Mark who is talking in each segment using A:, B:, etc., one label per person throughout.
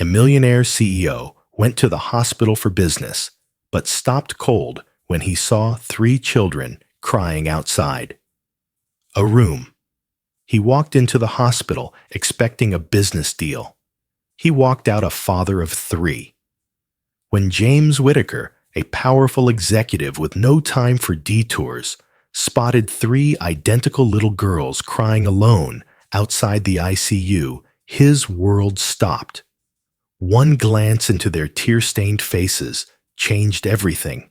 A: A millionaire CEO went to the hospital for business, but stopped cold when he saw 3 children crying outside. A room. He walked into the hospital expecting a business deal. He walked out a father of 3. When James Whitaker, a powerful executive with no time for detours, spotted 3 identical little girls crying alone outside the ICU, his world stopped. One glance into their tear-stained faces changed everything.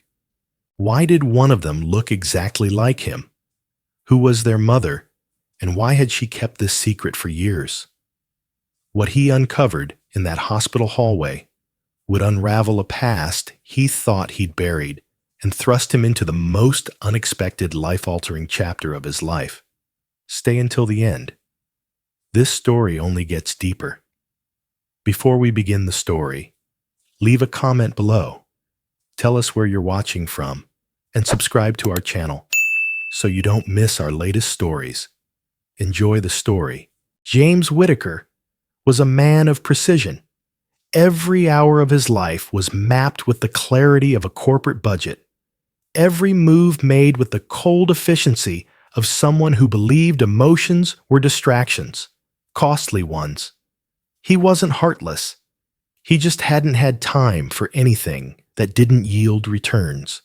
A: Why did one of them look exactly like him? Who was their mother, and why had she kept this secret for years? What he uncovered in that hospital hallway would unravel a past he thought he'd buried and thrust him into the most unexpected life-altering chapter of his life. Stay until the end. This story only gets deeper. Before we begin the story, leave a comment below. Tell us where you're watching from, and subscribe to our channel so you don't miss our latest stories. Enjoy the story. James Whitaker was a man of precision. Every hour of his life was mapped with the clarity of a corporate budget. Every move made with the cold efficiency of someone who believed emotions were distractions, costly ones. He wasn't heartless. He just hadn't had time for anything that didn't yield returns.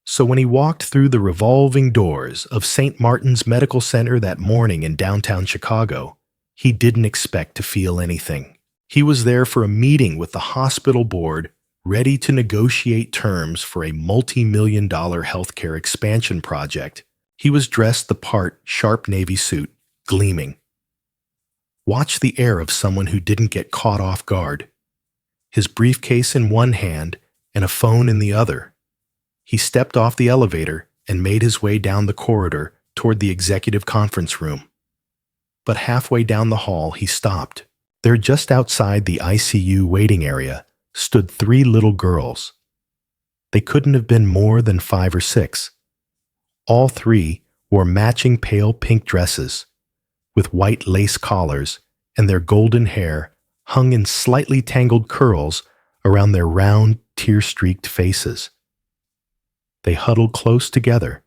A: So when he walked through the revolving doors of St. Martin's Medical Center that morning in downtown Chicago, he didn't expect to feel anything. He was there for a meeting with the hospital board, ready to negotiate terms for a multi-million-dollar healthcare expansion project. He was dressed the part, sharp navy suit, gleaming. Watch the air of someone who didn't get caught off guard. His briefcase in one hand and a phone in the other. He stepped off the elevator and made his way down the corridor toward the executive conference room. But halfway down the hall, he stopped. There, just outside the ICU waiting area, stood 3 little girls. They couldn't have been more than 5 or 6. All 3 wore matching pale pink dresses, with white lace collars, and their golden hair hung in slightly tangled curls around their round, tear-streaked faces. They huddled close together,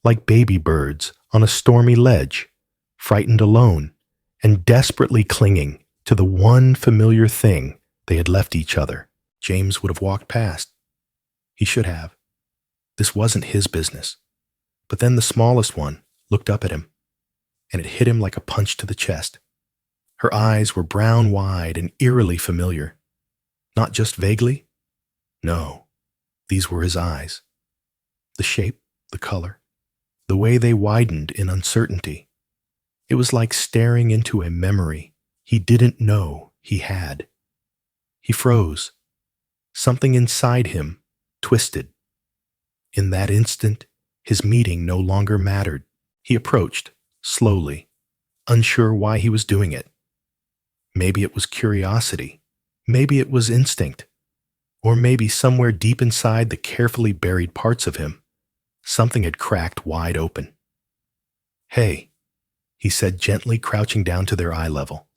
A: like baby birds on a stormy ledge, frightened alone and desperately clinging to the one familiar thing they had left each other. James would have walked past. He should have. This wasn't his business. But then the smallest one looked up at him, and it hit him like a punch to the chest. Her eyes were brown-wide and eerily familiar. Not just vaguely. No, these were his eyes. The shape, the color, the way they widened in uncertainty. It was like staring into a memory he didn't know he had. He froze. Something inside him twisted. In that instant, his meeting no longer mattered. He approached, slowly, unsure why he was doing it. Maybe it was curiosity. Maybe it was instinct. Or maybe somewhere deep inside the carefully buried parts of him, something had cracked wide open. "Hey," he said, gently crouching down to their eye level.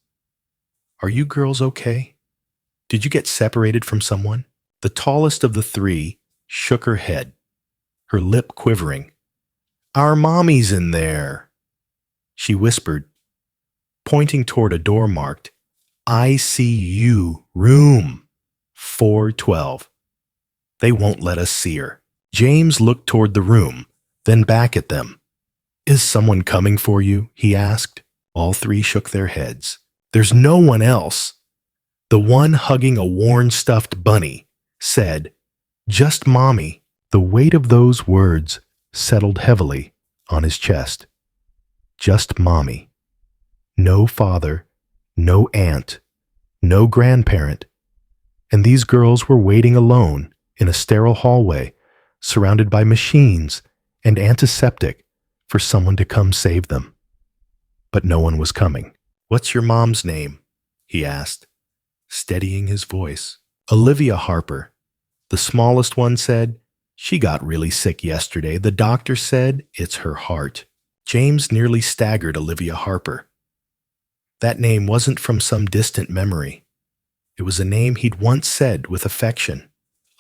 A: "Are you girls okay? Did you get separated from someone?" The tallest of the 3 shook her head, her lip quivering. "Our mommy's in there," she whispered, pointing toward a door marked ICU room 412. "They won't let us see her." James looked toward the room, then back at them. "Is someone coming for you?" he asked. All 3 shook their heads. "There's no one else." The one hugging a worn stuffed bunny said, "Just Mommy." The weight of those words settled heavily on his chest. Just Mommy. No father, no aunt, no grandparent. And these girls were waiting alone in a sterile hallway, surrounded by machines and antiseptic for someone to come save them. But no one was coming. "What's your mom's name?" he asked, steadying his voice. "Olivia Harper." The smallest one said, "She got really sick yesterday. The doctor said it's her heart." James nearly staggered Olivia Harper. That name wasn't from some distant memory. It was a name he'd once said with affection.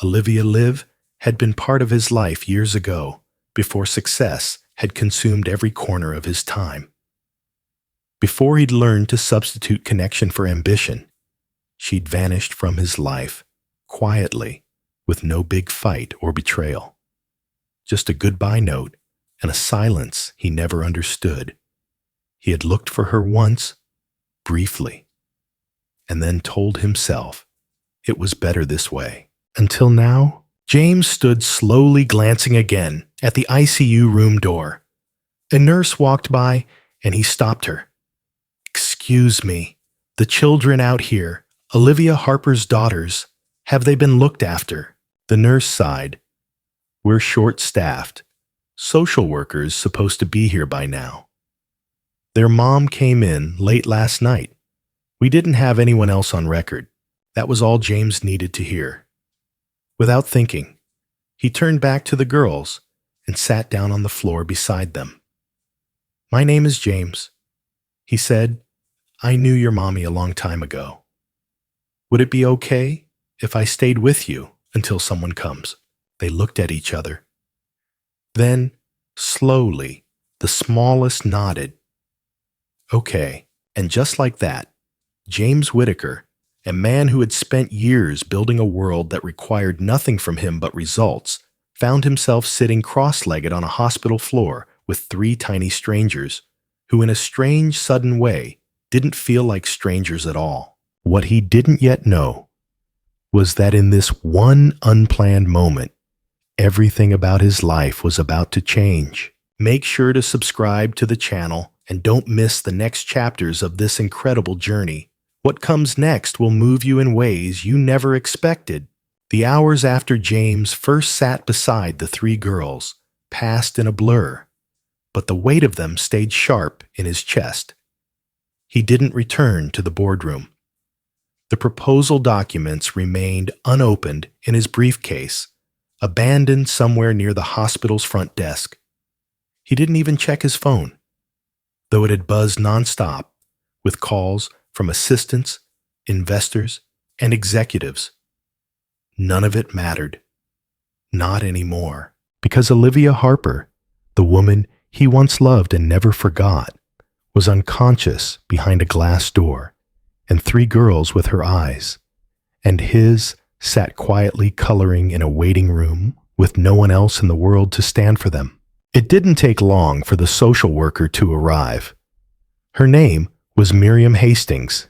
A: Olivia Liv had been part of his life years ago, before success had consumed every corner of his time. Before he'd learned to substitute connection for ambition, she'd vanished from his life, quietly, with no big fight or betrayal. Just a goodbye note and a silence he never understood. He had looked for her once, briefly, and then told himself it was better this way. Until now, James stood slowly glancing again at the ICU room door. A nurse walked by and he stopped her. "Excuse me, the children out here, Olivia Harper's daughters, have they been looked after?" The nurse sighed. "We're short-staffed. Social workers supposed to be here by now. Their mom came in late last night. We didn't have anyone else on record." That was all James needed to hear. Without thinking, he turned back to the girls and sat down on the floor beside them. "My name is James," he said. "I knew your mommy a long time ago. Would it be okay if I stayed with you until someone comes?" They looked at each other. Then, slowly, the smallest nodded. "Okay." And just like that, James Whitaker, a man who had spent years building a world that required nothing from him but results, found himself sitting cross-legged on a hospital floor with three tiny strangers, who in a strange, sudden way didn't feel like strangers at all. What he didn't yet know was that in this one unplanned moment, everything about his life was about to change. Make sure to subscribe to the channel and don't miss the next chapters of this incredible journey. What comes next will move you in ways you never expected. The hours after James first sat beside the three girls passed in a blur, but the weight of them stayed sharp in his chest. He didn't return to the boardroom. The proposal documents remained unopened in his briefcase, abandoned somewhere near the hospital's front desk. He didn't even check his phone, though it had buzzed nonstop with calls from assistants, investors, and executives. None of it mattered. Not anymore. Because Olivia Harper, the woman he once loved and never forgot, was unconscious behind a glass door, and three girls with her eyes, and his sat quietly coloring in a waiting room with no one else in the world to stand for them. It didn't take long for the social worker to arrive. Her name was Miriam Hastings,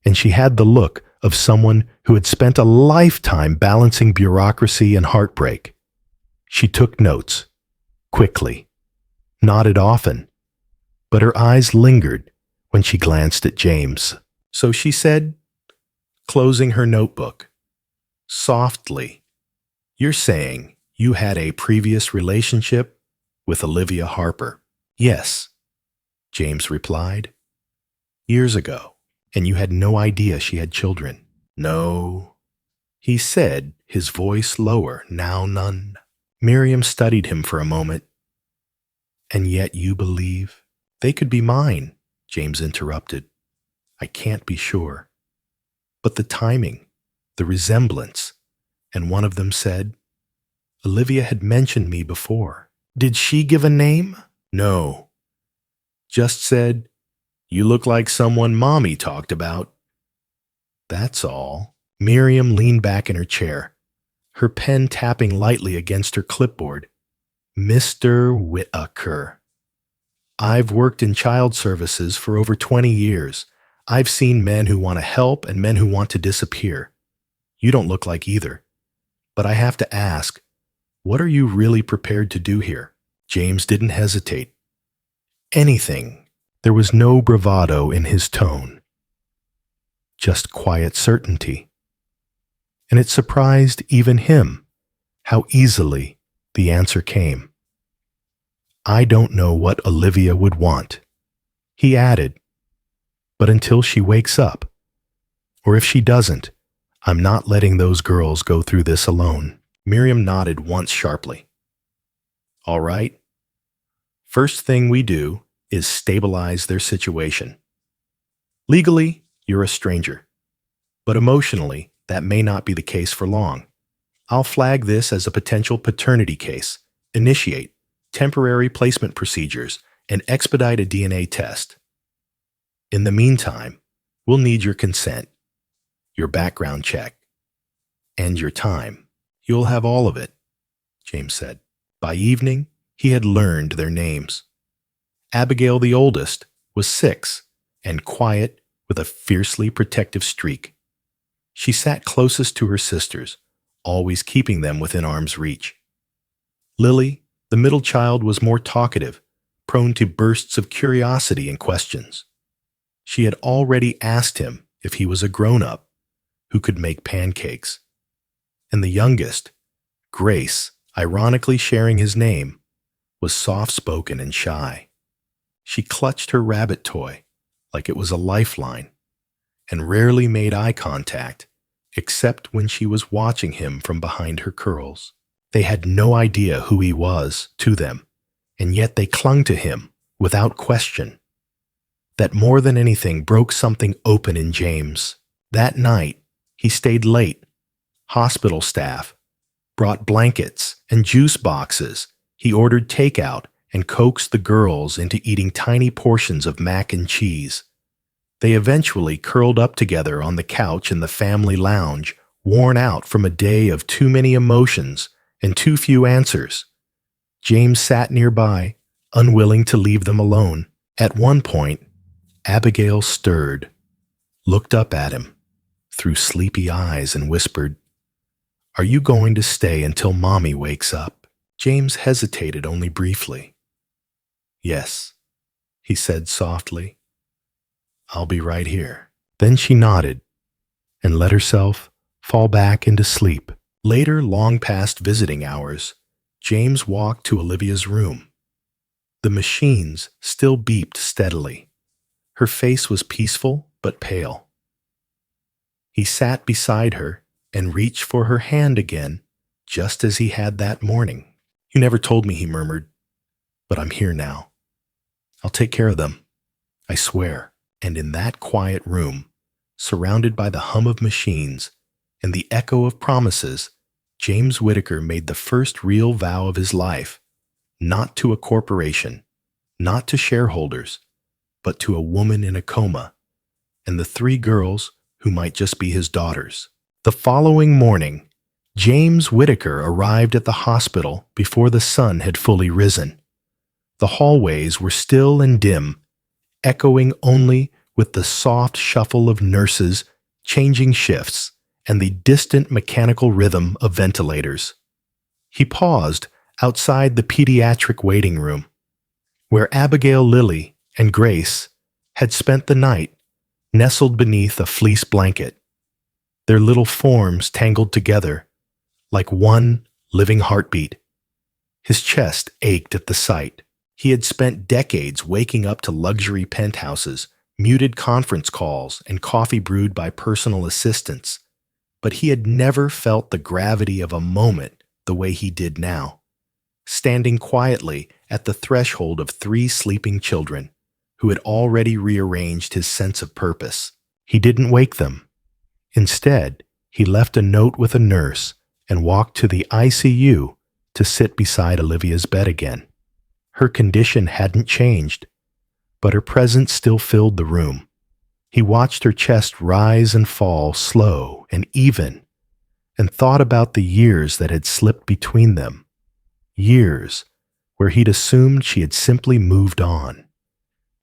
A: and she had the look of someone who had spent a lifetime balancing bureaucracy and heartbreak. She took notes, quickly, nodded often, but her eyes lingered when she glanced at James. So she said, closing her notebook, softly, "You're saying you had a previous relationship with Olivia Harper?" "Yes," James replied. "Years ago, and you had no idea she had children?" "No," he said, his voice lower, now none. Miriam studied him for a moment. "And yet you believe they could be mine," James interrupted. "I can't be sure. But the timing, the resemblance," and one of them said, "Olivia had mentioned me before." "Did she give a name?" "No. Just said, 'You look like someone Mommy talked about.' That's all." Miriam leaned back in her chair, her pen tapping lightly against her clipboard. "Mr. Whitaker. I've worked in child services for over 20 years. I've seen men who want to help and men who want to disappear. You don't look like either. But I have to ask, what are you really prepared to do here?" James didn't hesitate. Anything. There was no bravado in his tone. Just quiet certainty. And it surprised even him how easily the answer came. "I don't know what Olivia would want," he added. "But until she wakes up, or if she doesn't, I'm not letting those girls go through this alone." Miriam nodded once sharply. "All right. First thing we do is stabilize their situation. Legally, you're a stranger. But emotionally, that may not be the case for long. I'll flag this as a potential paternity case, initiate temporary placement procedures, and expedite a DNA test. In the meantime, we'll need your consent, your background check, and your time. You'll have all of it, James said. By evening, he had learned their names. Abigail, the oldest, was 6 and quiet with a fiercely protective streak. She sat closest to her sisters, always keeping them within arm's reach. Lily, the middle child, was more talkative, prone to bursts of curiosity and questions. She had already asked him if he was a grown-up who could make pancakes. And the youngest, Grace, ironically sharing his name, was soft-spoken and shy. She clutched her rabbit toy like it was a lifeline and rarely made eye contact, except when she was watching him from behind her curls. They had no idea who he was to them, and yet they clung to him without question. That more than anything broke something open in James. That night, he stayed late. Hospital staff brought blankets and juice boxes. He ordered takeout and coaxed the girls into eating tiny portions of mac and cheese. They eventually curled up together on the couch in the family lounge, worn out from a day of too many emotions and too few answers. James sat nearby, unwilling to leave them alone. At one point, Abigail stirred, looked up at him through sleepy eyes and whispered, "Are you going to stay until Mommy wakes up?" James hesitated only briefly. "Yes," he said softly. "I'll be right here." Then she nodded and let herself fall back into sleep. Later, long past visiting hours, James walked to Olivia's room. The machines still beeped steadily. Her face was peaceful but pale. He sat beside her and reached for her hand again, just as he had that morning. "You never told me," he murmured, "but I'm here now. I'll take care of them, I swear." And in that quiet room, surrounded by the hum of machines and the echo of promises, James Whitaker made the first real vow of his life, not to a corporation, not to shareholders, but to a woman in a coma, and the 3 girls who might just be his daughters. The following morning, James Whitaker arrived at the hospital before the sun had fully risen. The hallways were still and dim, echoing only with the soft shuffle of nurses changing shifts and the distant mechanical rhythm of ventilators. He paused outside the pediatric waiting room, where Abigail, Lily, and Grace had spent the night, nestled beneath a fleece blanket, their little forms tangled together like one living heartbeat. His chest ached at the sight. He had spent decades waking up to luxury penthouses, muted conference calls, and coffee brewed by personal assistants, but he had never felt the gravity of a moment the way he did now, standing quietly at the threshold of 3 sleeping children who had already rearranged his sense of purpose. He didn't wake them. Instead, he left a note with a nurse and walked to the ICU to sit beside Olivia's bed again. Her condition hadn't changed, but her presence still filled the room. He watched her chest rise and fall slow and even, and thought about the years that had slipped between them. Years where he'd assumed she had simply moved on,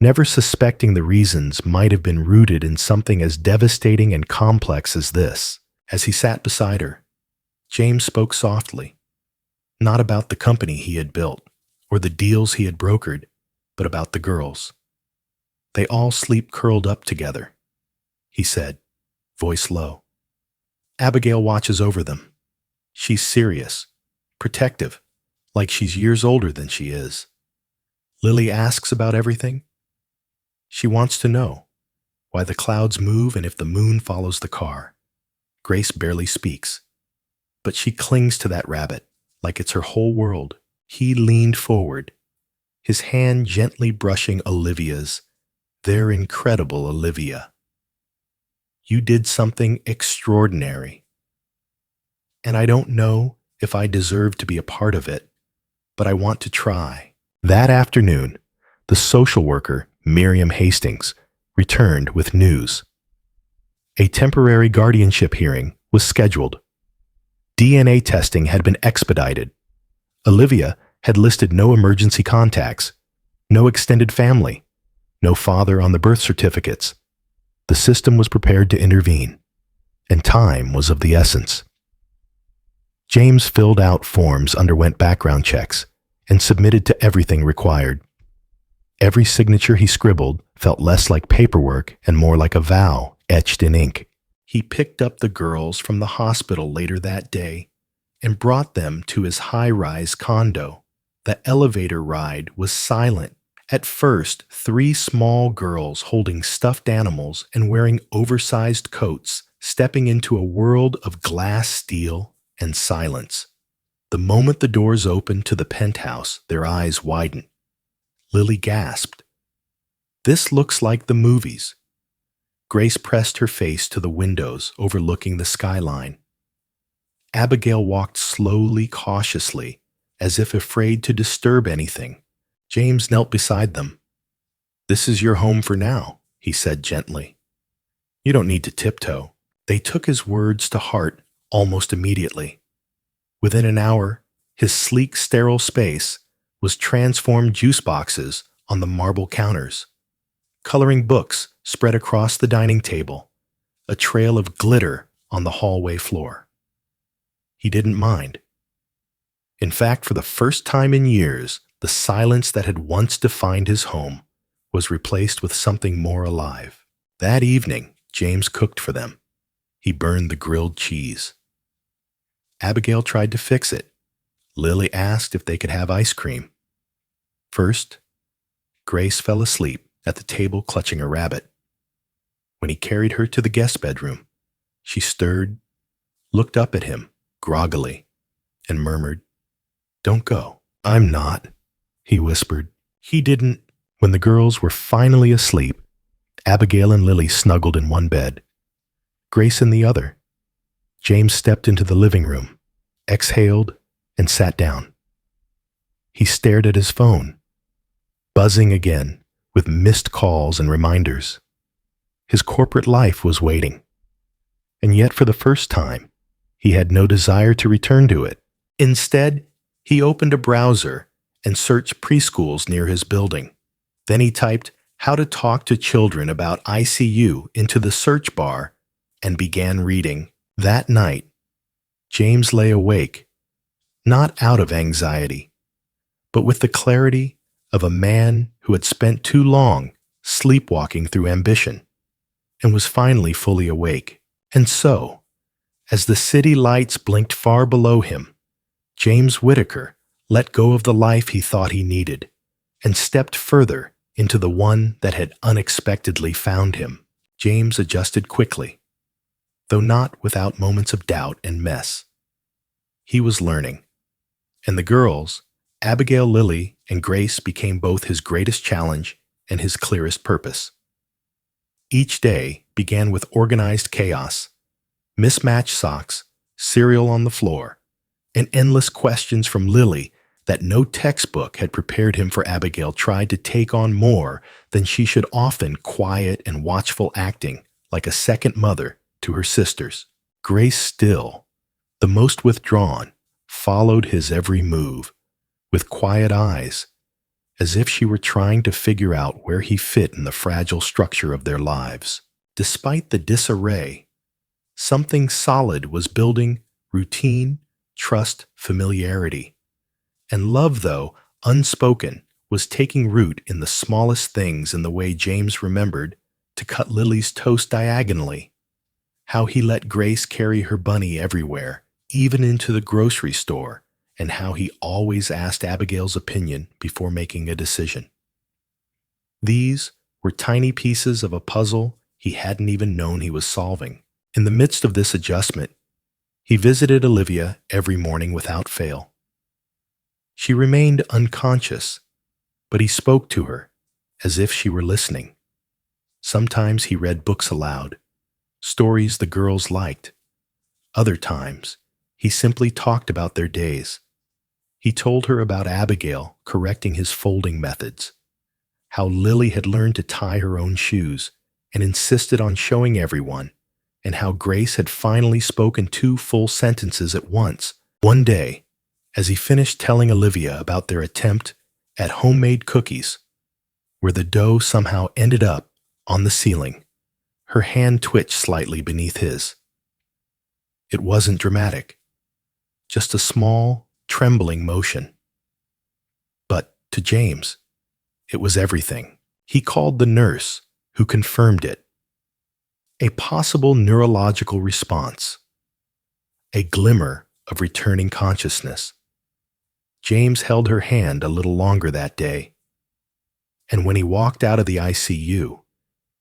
A: never suspecting the reasons might have been rooted in something as devastating and complex as this. As he sat beside her, James spoke softly, not about the company he had built or the deals he had brokered, but about the girls. "They all sleep curled up together," he said, voice low. "Abigail watches over them. She's serious, protective, like she's years older than she is. Lily asks about everything. She wants to know why the clouds move and if the moon follows the car. Grace barely speaks, but she clings to that rabbit like it's her whole world." He leaned forward, his hand gently brushing Olivia's, their incredible Olivia. You did something extraordinary, and I don't know if I deserve to be a part of it, but I want to try." That afternoon, the social worker, Miriam Hastings, returned with news. A temporary guardianship hearing was scheduled. DNA testing had been expedited. Olivia had listed no emergency contacts, no extended family, no father on the birth certificates. The system was prepared to intervene, and time was of the essence. James filled out forms, underwent background checks, and submitted to everything required. Every signature he scribbled felt less like paperwork and more like a vow etched in ink. He picked up the girls from the hospital later that day and brought them to his high-rise condo. The elevator ride was silent. At first, 3 small girls holding stuffed animals and wearing oversized coats, stepping into a world of glass, steel, and silence. The moment the doors opened to the penthouse, their eyes widened. Lily gasped. "This looks like the movies." Grace pressed her face to the windows overlooking the skyline. Abigail walked slowly, cautiously, as if afraid to disturb anything. James knelt beside them. "This is your home for now," he said gently. "You don't need to tiptoe." They took his words to heart almost immediately. Within an hour, his sleek, sterile space was transformed juice boxes on the marble counters, coloring books spread across the dining table, a trail of glitter on the hallway floor. He didn't mind. In fact, for the first time in years, the silence that had once defined his home was replaced with something more alive. That evening, James cooked for them. He burned the grilled cheese. Abigail tried to fix it. Lily asked if they could have ice cream. First, Grace fell asleep at the table clutching a rabbit. When he carried her to the guest bedroom, she stirred, looked up at him groggily, and murmured, "Don't go." "I'm not," he whispered. He didn't. When the girls were finally asleep, Abigail and Lily snuggled in one bed, Grace in the other. James stepped into the living room, exhaled, and sat down. He stared at his phone, buzzing again with missed calls and reminders. His corporate life was waiting, and yet for the first time, he had no desire to return to it. Instead, he opened a browser and searched preschools near his building. Then he typed "how to talk to children about ICU" into the search bar and began reading. That night, James lay awake, not out of anxiety, but with the clarity of a man who had spent too long sleepwalking through ambition and was finally fully awake. And so, as the city lights blinked far below him, James Whitaker let go of the life he thought he needed and stepped further into the one that had unexpectedly found him. James adjusted quickly, though not without moments of doubt and mess. He was learning, and the girls, Abigail, Lily, and Grace, became both his greatest challenge and his clearest purpose. Each day began with organized chaos, mismatched socks, cereal on the floor, and endless questions from Lily that no textbook had prepared him for. Abigail tried to take on more than she should, often quiet and watchful, acting like a second mother to her sisters. Grace, still the most withdrawn, followed his every move with quiet eyes, as if she were trying to figure out where he fit in the fragile structure of their lives. Despite the disarray, something solid was building: routine, trust, familiarity. And love, though unspoken, was taking root in the smallest things, in the way James remembered to cut Lily's toast diagonally, how he let Grace carry her bunny everywhere, even into the grocery store, and how he always asked Abigail's opinion before making a decision. These were tiny pieces of a puzzle he hadn't even known he was solving. In the midst of this adjustment, he visited Olivia every morning without fail. She remained unconscious, but he spoke to her as if she were listening. Sometimes he read books aloud, stories the girls liked. Other times, he simply talked about their days. He told her about Abigail correcting his folding methods, how Lily had learned to tie her own shoes and insisted on showing everyone, and how Grace had finally spoken 2 full sentences at once. One day, as he finished telling Olivia about their attempt at homemade cookies, where the dough somehow ended up on the ceiling, her hand twitched slightly beneath his. It wasn't dramatic, just a small, trembling motion. But to James, it was everything. He called the nurse, who confirmed it. A possible neurological response. A glimmer of returning consciousness. James held her hand a little longer that day. And when he walked out of the ICU,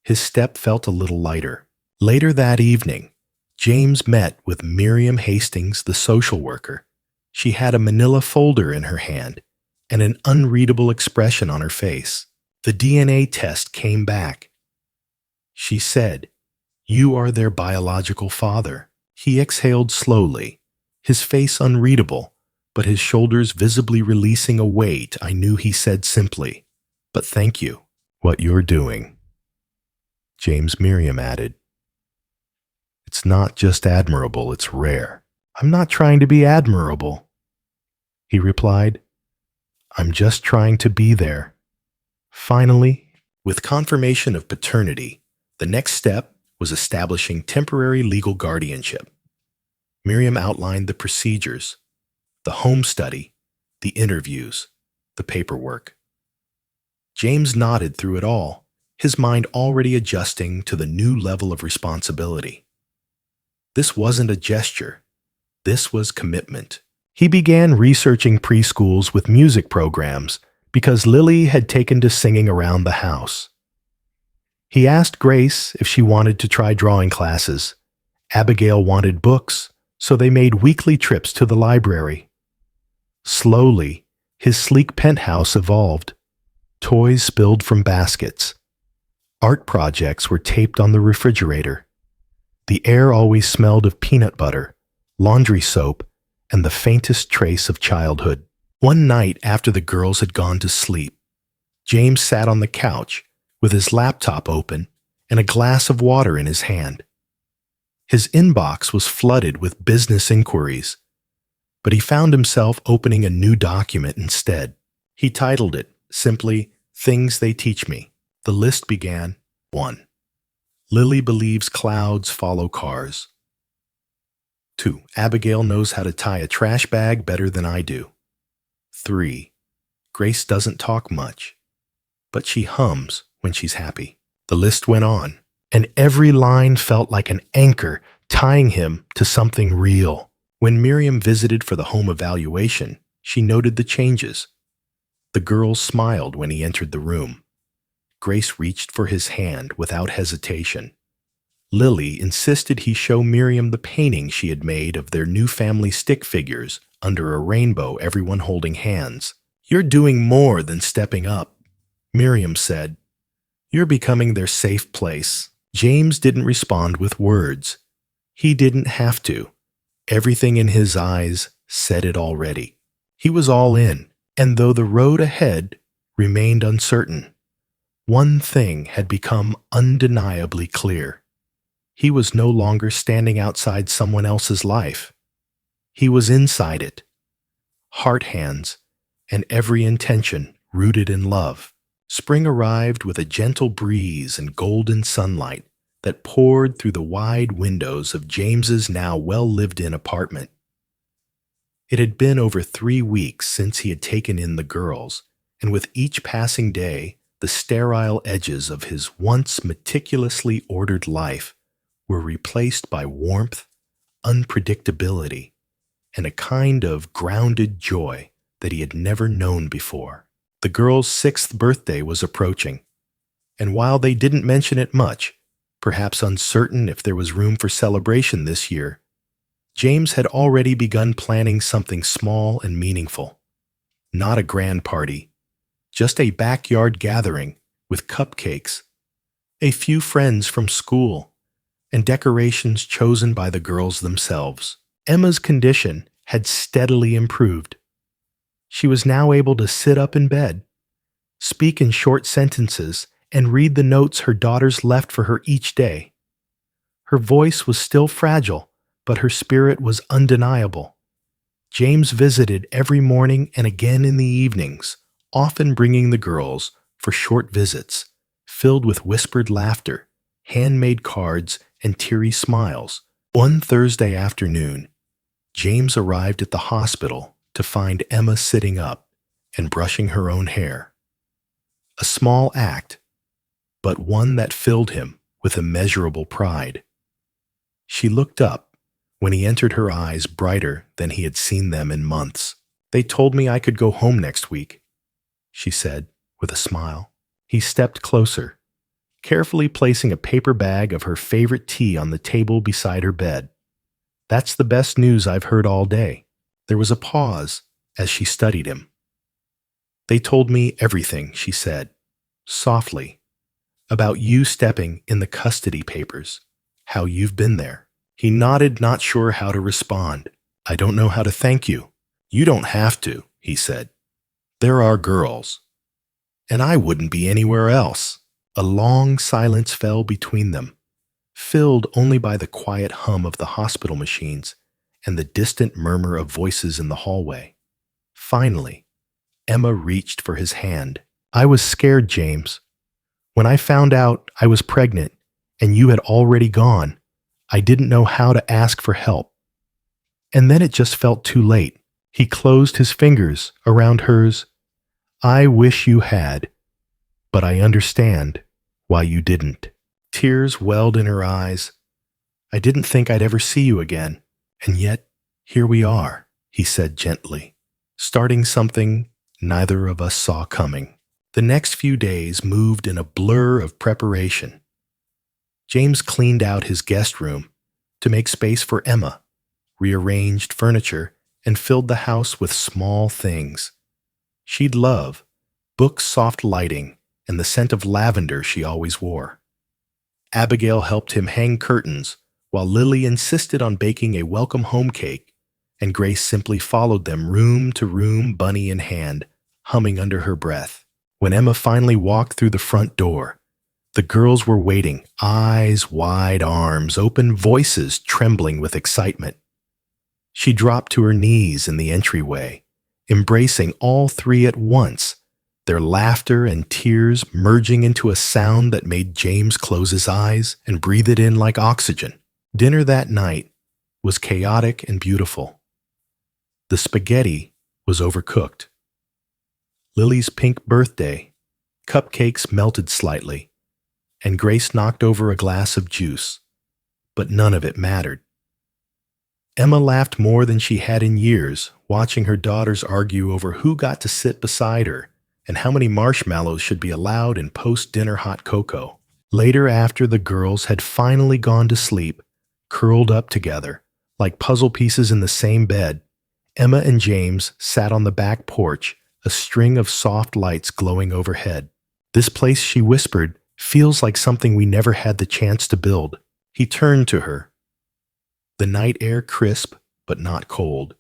A: his step felt a little lighter. Later that evening, James met with Miriam Hastings, the social worker. She had a manila folder in her hand and an unreadable expression on her face. The DNA test came back. She said, "You are their biological father." He exhaled slowly, his face unreadable, but his shoulders visibly releasing a weight. I knew he said simply, "But thank you." "What you're doing," James Miriam added. "It's not just admirable, it's rare." "I'm not trying to be admirable," he replied. "I'm just trying to be there." Finally, with confirmation of paternity, the next step was establishing temporary legal guardianship. Miriam outlined the procedures, the home study, the interviews, the paperwork. James nodded through it all, his mind already adjusting to the new level of responsibility. This wasn't a gesture. This was commitment. He began researching preschools with music programs because Lily had taken to singing around the house. He asked Grace if she wanted to try drawing classes. Abigail wanted books, so they made weekly trips to the library. Slowly, his sleek penthouse evolved. Toys spilled from baskets. Art projects were taped on the refrigerator. The air always smelled of peanut butter, laundry soap, and the faintest trace of childhood. One night after the girls had gone to sleep, James sat on the couch with his laptop open and a glass of water in his hand. His inbox was flooded with business inquiries, but he found himself opening a new document instead. He titled it simply, "Things They Teach Me." The list began: 1. Lily believes clouds follow cars. 2. Abigail knows how to tie a trash bag better than I do. 3. Grace doesn't talk much, but she hums when she's happy. The list went on, and every line felt like an anchor tying him to something real. When Miriam visited for the home evaluation, she noted the changes. The girls smiled when he entered the room. Grace reached for his hand without hesitation. Lily insisted he show Miriam the painting she had made of their new family stick figures under a rainbow, everyone holding hands. "You're doing more than stepping up," Miriam said. "You're becoming their safe place." James didn't respond with words. He didn't have to. Everything in his eyes said it already. He was all in, and though the road ahead remained uncertain, one thing had become undeniably clear. He was no longer standing outside someone else's life. He was inside it. Heart hands and every intention rooted in love. Spring arrived with a gentle breeze and golden sunlight that poured through the wide windows of James's now well-lived-in apartment. It had been over 3 weeks since he had taken in the girls, and with each passing day, the sterile edges of his once meticulously ordered life were replaced by warmth, unpredictability, and a kind of grounded joy that he had never known before. The girls' 6th birthday was approaching, and while they didn't mention it much, perhaps uncertain if there was room for celebration this year, James had already begun planning something small and meaningful. Not a grand party, just a backyard gathering with cupcakes, a few friends from school, and decorations chosen by the girls themselves. Emma's condition had steadily improved. She was now able to sit up in bed, speak in short sentences, and read the notes her daughters left for her each day. Her voice was still fragile, but her spirit was undeniable. James visited every morning and again in the evenings, often bringing the girls for short visits, filled with whispered laughter, handmade cards, and teary smiles. One Thursday afternoon, James arrived at the hospital to find Emma sitting up and brushing her own hair. A small act, but one that filled him with immeasurable pride. She looked up when he entered, her eyes brighter than he had seen them in months. "They told me I could go home next week," she said with a smile. He stepped closer, carefully placing a paper bag of her favorite tea on the table beside her bed. "That's the best news I've heard all day." There was a pause as she studied him. "They told me everything," she said, softly, "about you stepping in the custody papers, how you've been there." He nodded, not sure how to respond. "I don't know how to thank you." "You don't have to," he said. "There are girls, and I wouldn't be anywhere else." A long silence fell between them, filled only by the quiet hum of the hospital machines and the distant murmur of voices in the hallway. Finally, Emma reached for his hand. "I was scared, James. When I found out I was pregnant and you had already gone, I didn't know how to ask for help. And then it just felt too late." He closed his fingers around hers. "I wish you had, but I understand why you didn't." Tears welled in her eyes. "I didn't think I'd ever see you again, and yet here we are," he said gently, "starting something neither of us saw coming." The next few days moved in a blur of preparation. James cleaned out his guest room to make space for Emma, rearranged furniture, and filled the house with small things she'd love: books, soft lighting, and the scent of lavender she always wore. Abigail helped him hang curtains, while Lily insisted on baking a welcome home cake, and Grace simply followed them room to room, bunny in hand, humming under her breath. When Emma finally walked through the front door, the girls were waiting, eyes wide, arms open, voices trembling with excitement. She dropped to her knees in the entryway, embracing all three at once, their laughter and tears merging into a sound that made James close his eyes and breathe it in like oxygen. Dinner that night was chaotic and beautiful. The spaghetti was overcooked. Lily's pink birthday, cupcakes melted slightly, and Grace knocked over a glass of juice, but none of it mattered. Emma laughed more than she had in years, watching her daughters argue over who got to sit beside her and how many marshmallows should be allowed in post-dinner hot cocoa. Later, after the girls had finally gone to sleep, curled up together, like puzzle pieces in the same bed, Emma and James sat on the back porch, a string of soft lights glowing overhead. "This place," she whispered, "feels like something we never had the chance to build." He turned to her, the night air crisp but not cold.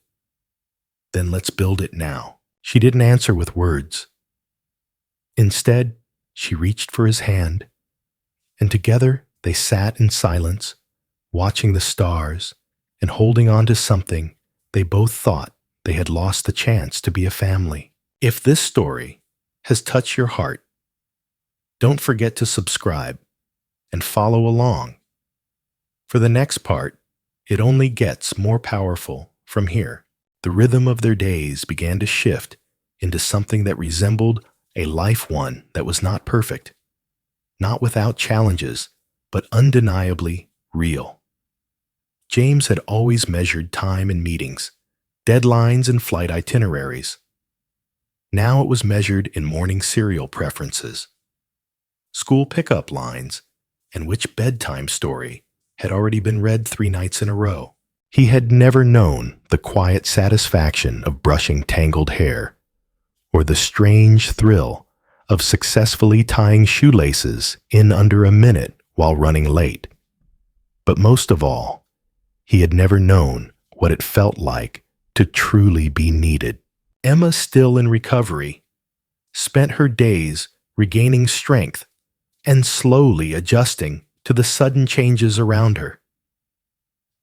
A: "Then let's build it now." She didn't answer with words. Instead, she reached for his hand, and together they sat in silence, watching the stars and holding on to something they both thought they had lost the chance to be a family. If this story has touched your heart, don't forget to subscribe and follow along. For the next part, it only gets more powerful from here. The rhythm of their days began to shift into something that resembled a life one that was not perfect, not without challenges, but undeniably real. James had always measured time in meetings, deadlines, and flight itineraries. Now it was measured in morning cereal preferences, school pickup lines, and which bedtime story had already been read 3 nights in a row. He had never known the quiet satisfaction of brushing tangled hair, or the strange thrill of successfully tying shoelaces in under a minute while running late. But most of all, he had never known what it felt like to truly be needed. Emma, still in recovery, spent her days regaining strength and slowly adjusting to the sudden changes around her.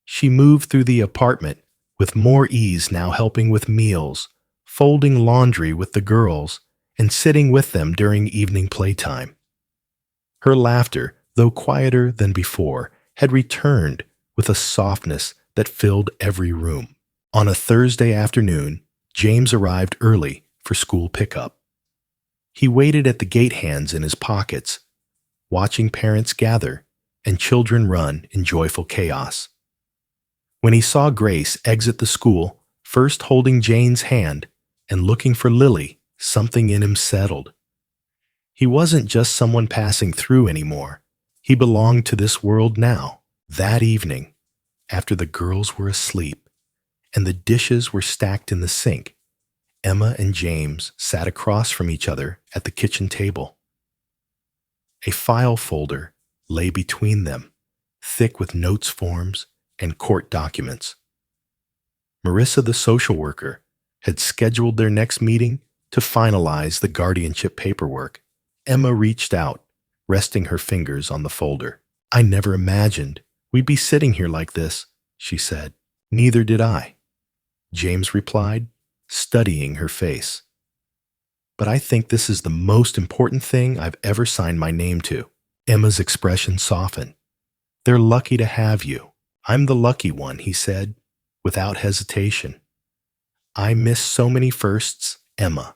A: She moved through the apartment with more ease now, helping with meals, folding laundry with the girls, and sitting with them during evening playtime. Her laughter, though quieter than before, had returned with a softness that filled every room. On a Thursday afternoon, James arrived early for school pickup. He waited at the gate, hands in his pockets, watching parents gather and children run in joyful chaos. When he saw Grace exit the school, first holding Jane's hand and looking for Lily, something in him settled. He wasn't just someone passing through anymore. He belonged to this world now. That evening, after the girls were asleep and the dishes were stacked in the sink, Emma and James sat across from each other at the kitchen table. A file folder lay between them, thick with notes forms and court documents. Marissa, the social worker, had scheduled their next meeting to finalize the guardianship paperwork. Emma reached out, resting her fingers on the folder. "I never imagined we'd be sitting here like this," she said. "Neither did I," James replied, studying her face. "But I think this is the most important thing I've ever signed my name to." Emma's expression softened. "They're lucky to have you." "I'm the lucky one," he said, without hesitation. "I miss so many firsts, Emma.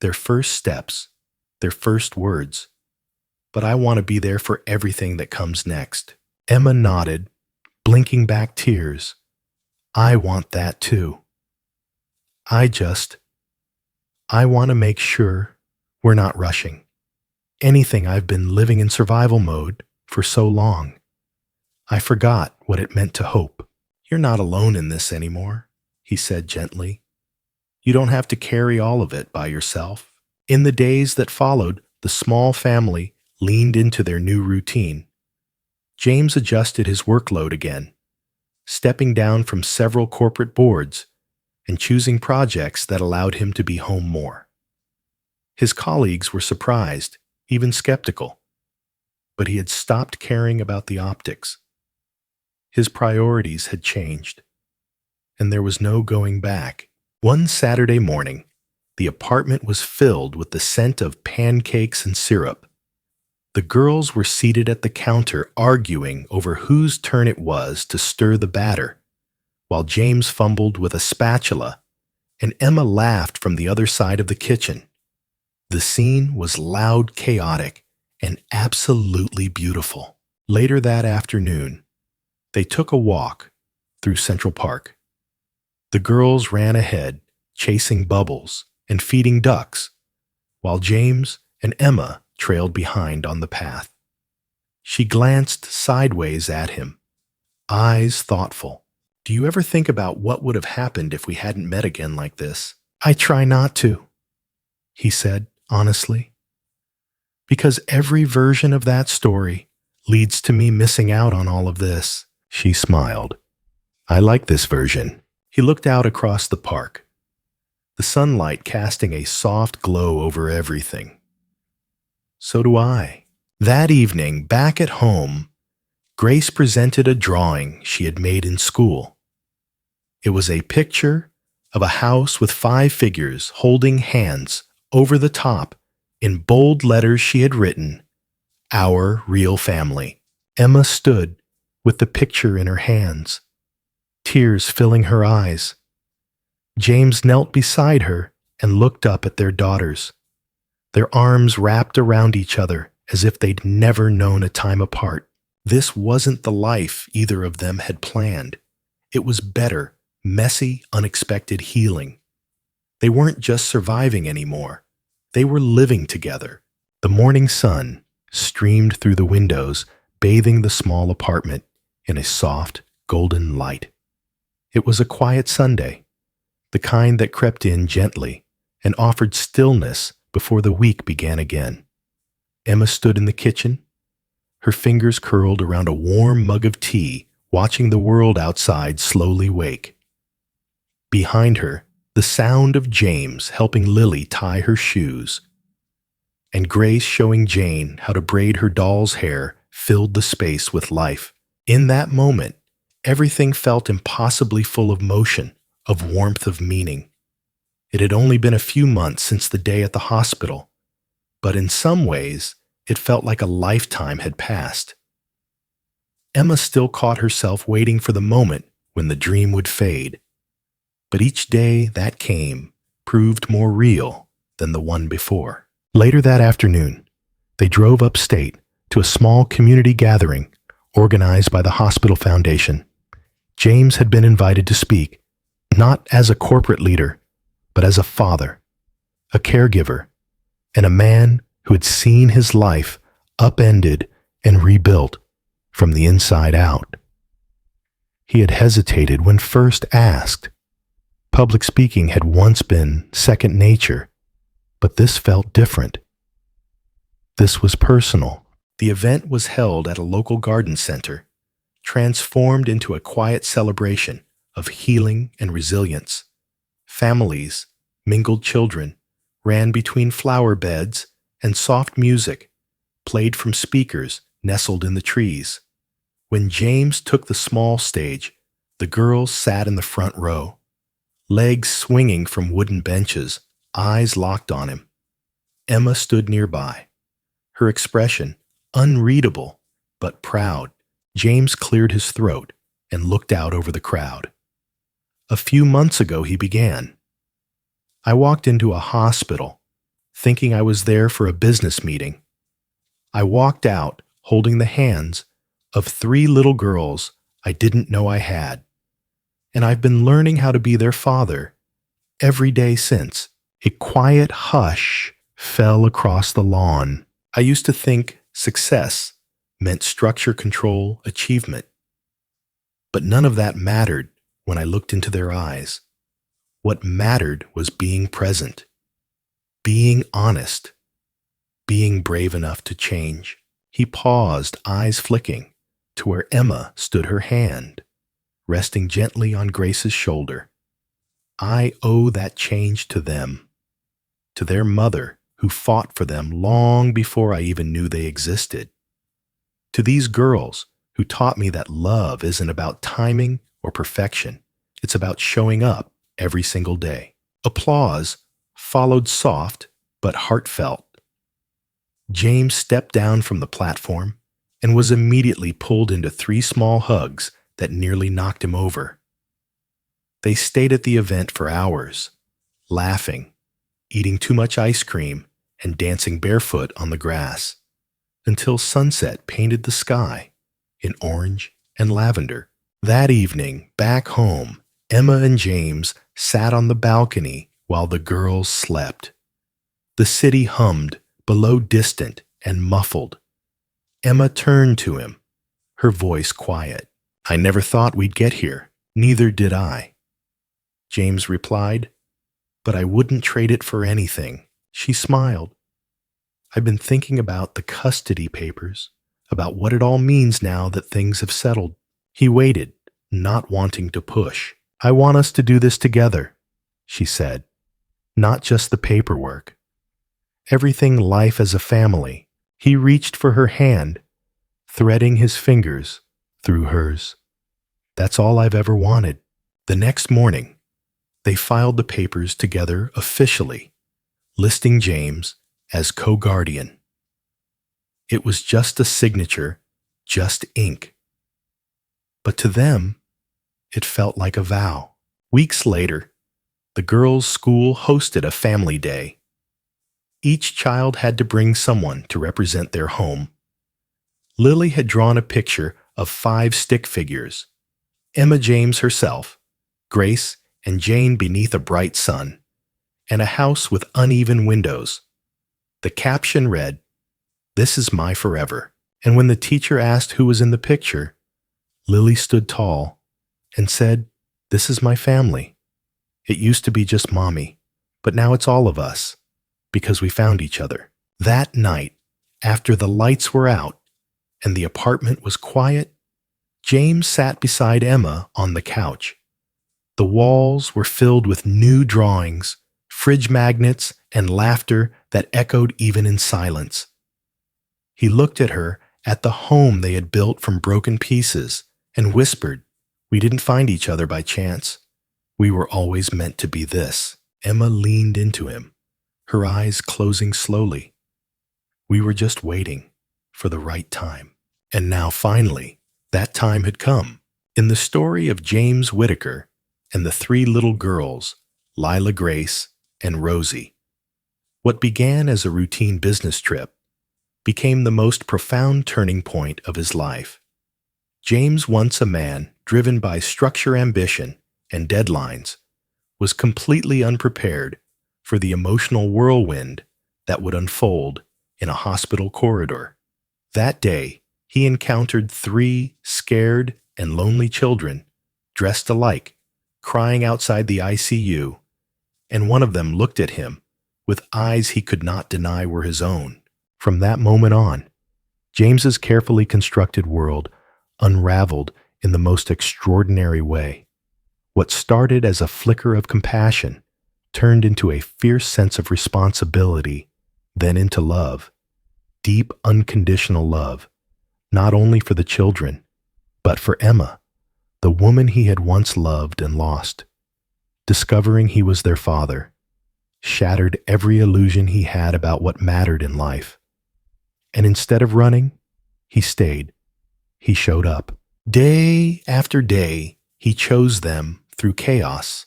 A: Their first steps, their first words. But I want to be there for everything that comes next." Emma nodded, blinking back tears. "I want that too. I want to make sure we're not rushing anything. I've been living in survival mode for so long. I forgot what it meant to hope." "You're not alone in this anymore," he said gently. "You don't have to carry all of it by yourself." In the days that followed, the small family leaned into their new routine. James adjusted his workload again, stepping down from several corporate boards and choosing projects that allowed him to be home more. His colleagues were surprised, even skeptical, but he had stopped caring about the optics. His priorities had changed, and there was no going back. One Saturday morning, the apartment was filled with the scent of pancakes and syrup. The girls were seated at the counter arguing over whose turn it was to stir the batter, while James fumbled with a spatula and Emma laughed from the other side of the kitchen. The scene was loud, chaotic, and absolutely beautiful. Later that afternoon, they took a walk through Central Park. The girls ran ahead, chasing bubbles and feeding ducks, while James and Emma trailed behind on the path. She glanced sideways at him, eyes thoughtful. "Do you ever think about what would have happened if we hadn't met again like this?" "I try not to," he said honestly, "because every version of that story leads to me missing out on all of this." She smiled. "I like this version." He looked out across the park, the sunlight casting a soft glow over everything. "So do I." That evening, back at home, Grace presented a drawing she had made in school. It was a picture of a house with 5 figures holding hands. Over the top, in bold letters, she had written, "Our real family." Emma stood with the picture in her hands, tears filling her eyes. James knelt beside her and looked up at their daughters, their arms wrapped around each other as if they'd never known a time apart. This wasn't the life either of them had planned. It was better, messy, unexpected healing. They weren't just surviving anymore. They were living together. The morning sun streamed through the windows, bathing the small apartment in a soft, golden light. It was a quiet Sunday, the kind that crept in gently and offered stillness before the week began again. Emma stood in the kitchen, her fingers curled around a warm mug of tea, watching the world outside slowly wake. Behind her, the sound of James helping Lily tie her shoes, and Grace showing Jane how to braid her doll's hair filled the space with life. In that moment, everything felt impossibly full of motion, of warmth, of meaning. It had only been a few months since the day at the hospital, but in some ways, it felt like a lifetime had passed. Emma still caught herself waiting for the moment when the dream would fade. But each day that came proved more real than the one before. Later that afternoon, they drove upstate to a small community gathering organized by the Hospital Foundation. James had been invited to speak, not as a corporate leader, but as a father, a caregiver, and a man who had seen his life upended and rebuilt from the inside out. He had hesitated when first asked. Public speaking had once been second nature, but this felt different. This was personal. The event was held at a local garden center, transformed into a quiet celebration of healing and resilience. Families, mingled children, ran between flower beds, and soft music played from speakers nestled in the trees. When James took the small stage, the girls sat in the front row, legs swinging from wooden benches, eyes locked on him. Emma stood nearby, her expression unreadable but proud. James cleared his throat and looked out over the crowd. A few months ago, he began. I walked into a hospital, thinking I was there for a business meeting. I walked out holding the hands of 3 little girls I didn't know I had, and I've been learning how to be their father every day since. A quiet hush fell across the lawn. I used to think success meant structure, control, achievement. But none of that mattered when I looked into their eyes. What mattered was being present, being honest, being brave enough to change. He paused, eyes flicking, to where Emma stood, her hand resting gently on Grace's shoulder. I owe that change to them, to their mother who fought for them long before I even knew they existed, to these girls who taught me that love isn't about timing or perfection. It's about showing up every single day. Applause followed, soft but heartfelt. James stepped down from the platform and was immediately pulled into 3 small hugs that nearly knocked him over. They stayed at the event for hours, laughing, eating too much ice cream, and dancing barefoot on the grass, until sunset painted the sky in orange and lavender. That evening, back home, Emma and James sat on the balcony while the girls slept. The city hummed, below, distant and muffled. Emma turned to him, her voice quiet. I never thought we'd get here. Neither did I. James replied, but I wouldn't trade it for anything. She smiled. I've been thinking about the custody papers, about what it all means now that things have settled. He waited, not wanting to push. I want us to do this together, she said, not just the paperwork. Everything life as a family. He reached for her hand, threading his fingers through hers. That's all I've ever wanted. The next morning, they filed the papers together officially, listing James as co-guardian. It was just a signature, just ink. But to them, it felt like a vow. Weeks later, the girls' school hosted a family day. Each child had to bring someone to represent their home. Lily had drawn a picture of 5 stick figures: Emma James herself, Grace and Jane beneath a bright sun, and a house with uneven windows. The caption read, "This is my forever." And when the teacher asked who was in the picture, Lily stood tall and said, "This is my family. It used to be just Mommy, but now it's all of us, because we found each other." That night, after the lights were out, and the apartment was quiet, James sat beside Emma on the couch. The walls were filled with new drawings, fridge magnets, and laughter that echoed even in silence. He looked at her, at the home they had built from broken pieces, and whispered, "We didn't find each other by chance. We were always meant to be this." Emma leaned into him, her eyes closing slowly. "We were just waiting for the right time." And now finally, that time had come. In the story of James Whitaker and the three little girls, Lila, Grace, and Rosie, what began as a routine business trip became the most profound turning point of his life. James, once a man driven by structure, ambition, and deadlines, was completely unprepared for the emotional whirlwind that would unfold in a hospital corridor. That day, he encountered three scared and lonely children, dressed alike, crying outside the ICU, and one of them looked at him with eyes he could not deny were his own. From that moment on, James's carefully constructed world unraveled in the most extraordinary way. What started as a flicker of compassion turned into a fierce sense of responsibility, then into love, deep, unconditional love, not only for the children, but for Emma, the woman he had once loved and lost. Discovering he was their father shattered every illusion he had about what mattered in life. And instead of running, he stayed. He showed up. Day after day, he chose them through chaos,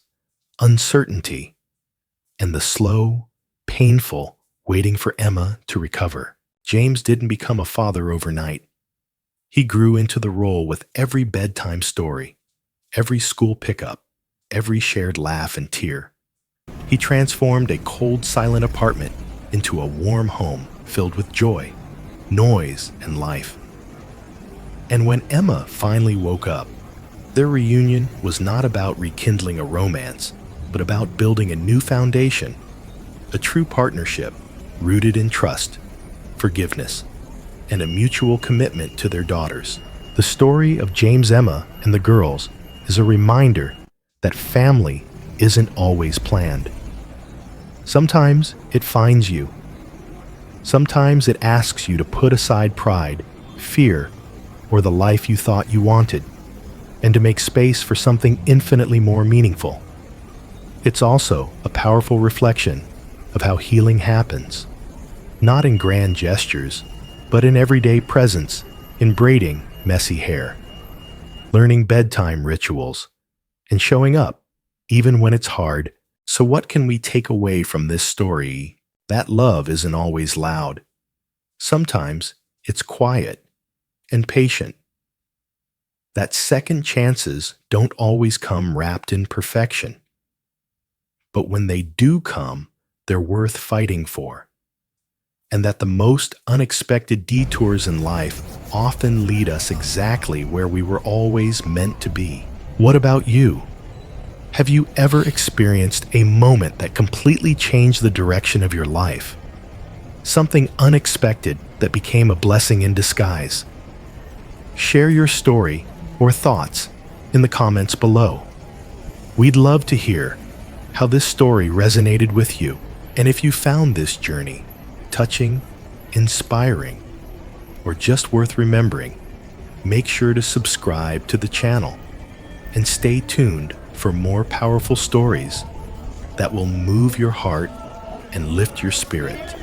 A: uncertainty, and the slow, painful waiting for Emma to recover. James didn't become a father overnight. He grew into the role with every bedtime story, every school pickup, every shared laugh and tear. He transformed a cold, silent apartment into a warm home filled with joy, noise, and life. And when Emma finally woke up, their reunion was not about rekindling a romance, but about building a new foundation, a true partnership rooted in trust, forgiveness, and a mutual commitment to their daughters. The story of James, Emma, and the girls is a reminder that family isn't always planned. Sometimes it finds you. Sometimes it asks you to put aside pride, fear, or the life you thought you wanted, and to make space for something infinitely more meaningful. It's also a powerful reflection of how healing happens, not in grand gestures, but in everyday presence, in braiding messy hair, learning bedtime rituals, and showing up, even when it's hard. So what can we take away from this story? That love isn't always loud. Sometimes it's quiet and patient. That second chances don't always come wrapped in perfection. But when they do come, they're worth fighting for. And that the most unexpected detours in life often lead us exactly where we were always meant to be. What about you? Have you ever experienced a moment that completely changed the direction of your life? Something unexpected that became a blessing in disguise? Share your story or thoughts in the comments below. We'd love to hear how this story resonated with you, and if you found this journey touching, inspiring, or just worth remembering, make sure to subscribe to the channel and stay tuned for more powerful stories that will move your heart and lift your spirit.